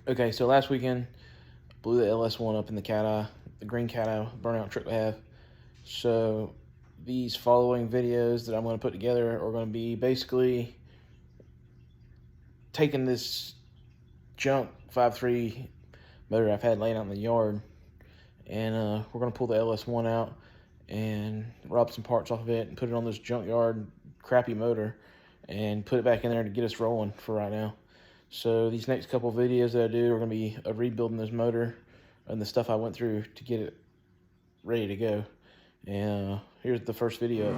Okay, so last weekend, blew the LS1 up in the Cateye, the green Cateye burnout truck I have. So these following videos that I'm going to put together are going to be basically taking this junk 5.3 motor I've had laying out in the yard, and we're going to pull the LS1 out and rob some parts off of it and put it on this junkyard crappy motor and put it back in there to get us rolling for right now. So these next couple videos that I do are going to be rebuilding this motor and the stuff I went through to get it ready to go. And here's the first video.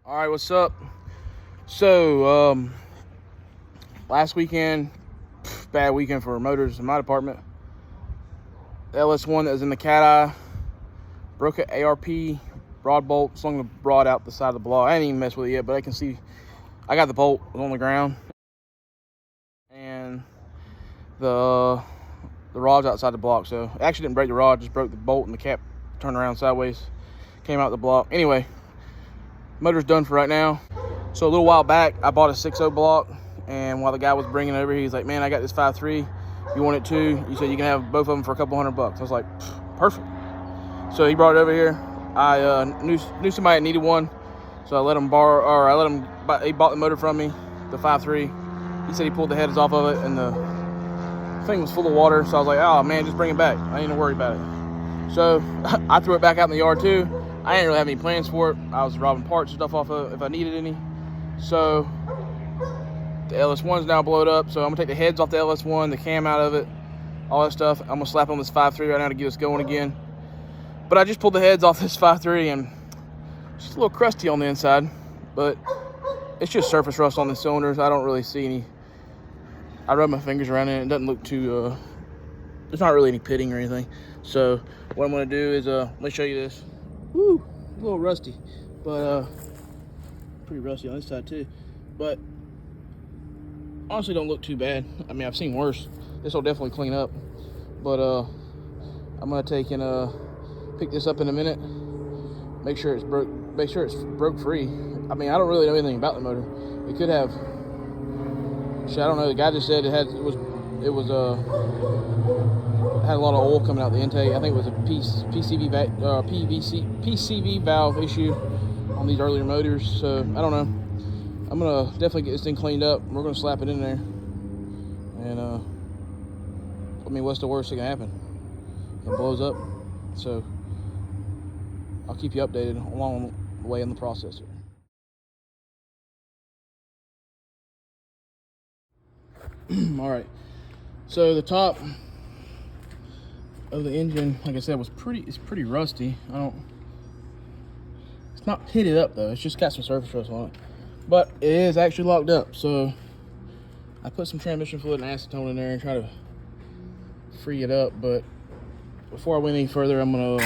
All right, what's up? So, last weekend, bad weekend for motors in my department. The LS1 that was in the Cateye broke an ARP rod bolt, slung the rod out the side of the block. I ain't even messed with it yet, but I can see I got the bolt on the ground, and the rod's outside the block. So it actually didn't break the rod, just broke the bolt, and the cap turned around sideways, came out the block. Anyway, motor's done for right now. So a little while back, I bought a 6.0 block, and while the guy was bringing it over here, he's like, "Man, I got this 5.3. You want it too?" He said, "You can have both of them for a couple $100." I was like, "Perfect." So he brought it over here. I knew somebody that needed one, so I let him borrow, or I let him. He bought the motor from me, the 5.3. He said he pulled the heads off of it, and the thing was full of water. So I was like, "Oh man, just bring it back. I ain't gonna worry about it." So I threw it back out in the yard too. I didn't really have any plans for it. I was robbing parts and stuff off of it if I needed any. So the LS1's now blowed up. So I'm gonna take the heads off the LS1, the cam out of it, all that stuff. I'm gonna slap on this 5.3 right now to get us going again. But I just pulled the heads off this 5.3, and it's just a little crusty on the inside. But it's just surface rust on the cylinders. I don't really see any. I rub my fingers around it. It doesn't look too. There's not really any pitting or anything. So what I'm gonna do is let me show you this. Woo, a little rusty, but pretty rusty on this side too. But honestly, don't look too bad. I mean, I've seen worse. This will definitely clean up. But I'm gonna take and pick this up in a minute. Make sure it's broke. Make sure it's broke free. I mean, I don't really know anything about the motor. It could have. Shit, I don't know. The guy just said it had a lot of oil coming out the intake. I think it was a PCV valve issue on these earlier motors. So I don't know. I'm gonna definitely get this thing cleaned up. We're gonna slap it in there, and I mean, what's the worst that can happen? It blows up. So I'll keep you updated along the way in the process here. All right. So the top of the engine, like I said, it's pretty rusty. It's not pitted up though. It's just got some surface rust on it, but it is actually locked up. So I put some transmission fluid and acetone in there and try to free it up. But before I went any further, I'm gonna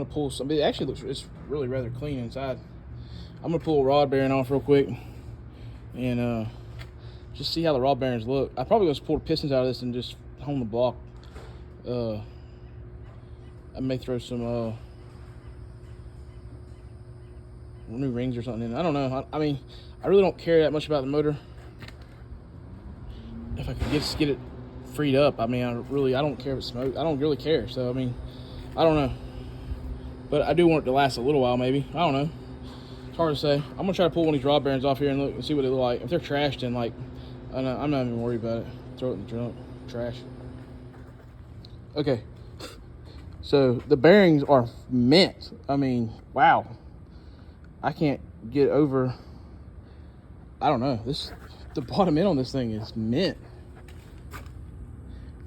pull some. It actually it's really rather clean inside. I'm gonna pull a rod bearing off real quick and just see how the rod bearings look. I probably gonna pull the pistons out of this and just hone the block. I may throw some new rings or something in. I don't know. I mean, I really don't care that much about the motor. If I could just get it freed up, I mean, I don't care if it smokes. I don't really care. So I mean, I don't know. But I do want it to last a little while, maybe. I don't know. It's hard to say. I'm gonna try to pull one of these rod bearings off here and look and see what they look like. If they're trashed, then like, I'm not even worried about it. Throw it in the trunk, trash. Okay. So the bearings are mint. I mean, wow. I can't get over. I don't know. The bottom end on this thing is mint.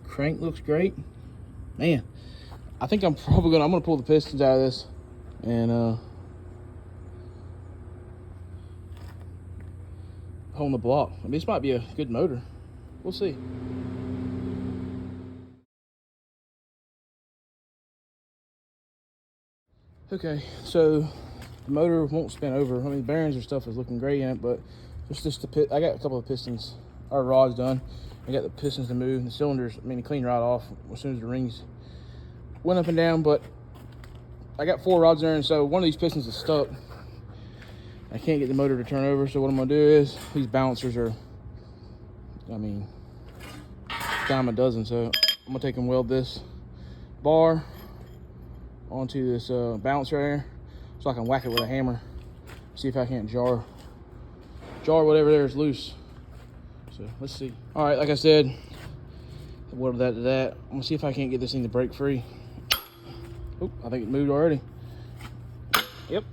Crank looks great, man. I think I'm gonna pull the pistons out of this and hone the block. I mean, this might be a good motor. We'll see. Okay, so the motor won't spin over. I mean, the bearings and stuff is looking great in it, but it's just the pit. I got a couple of pistons, our rods done. I got the pistons to move, and the cylinders, I mean, to clean right off as soon as the rings went up and down. But I got 4 rods there, and so one of these pistons is stuck. I can't get the motor to turn over, so what I'm gonna do is, these balancers are, I mean, dime a dozen, so I'm gonna take and weld this bar onto this balancer right here, so I can whack it with a hammer, see if I can't jar whatever there is loose. So let's see. All right, like I said, weld that to that. I'm gonna see if I can't get this thing to break free. Oh, I think it moved already. Yep.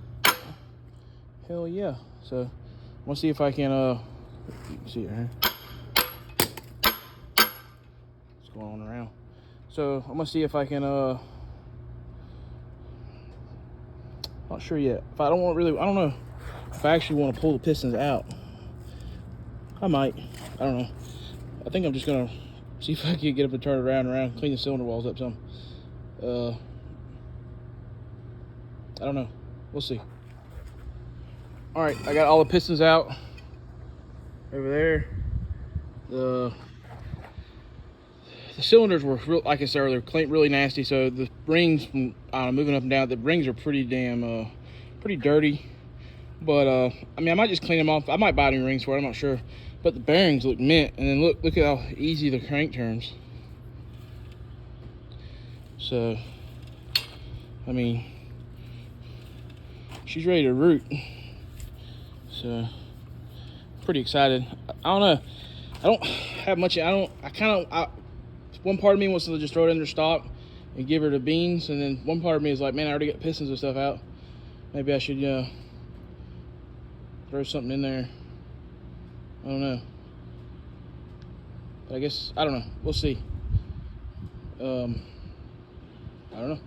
Hell yeah. So I'm gonna see if I can you can see it right here. What's going on around? So I'm gonna see if I can not sure yet. If I don't want really, I don't know if I actually want to pull the pistons out. I might. I don't know. I think I'm just gonna see if I can get up and turn it around and around, clean the cylinder walls up some. I don't know. We'll see. All right, I got all the pistons out over there. The cylinders were real, like I said earlier, really nasty. So the rings, from moving up and down, the rings are pretty damn, pretty dirty. But I mean, I might just clean them off. I might buy new rings for it. I'm not sure. But the bearings look mint, and then look at how easy the crank turns. So, I mean, she's ready to root. So, pretty excited. I don't know. I don't have much. One part of me wants to just throw it in their stock and give her the beans, and then one part of me is like, man, I already got pistons and stuff out. Maybe I should throw something in there. I don't know. But I guess, I don't know. We'll see. I don't know.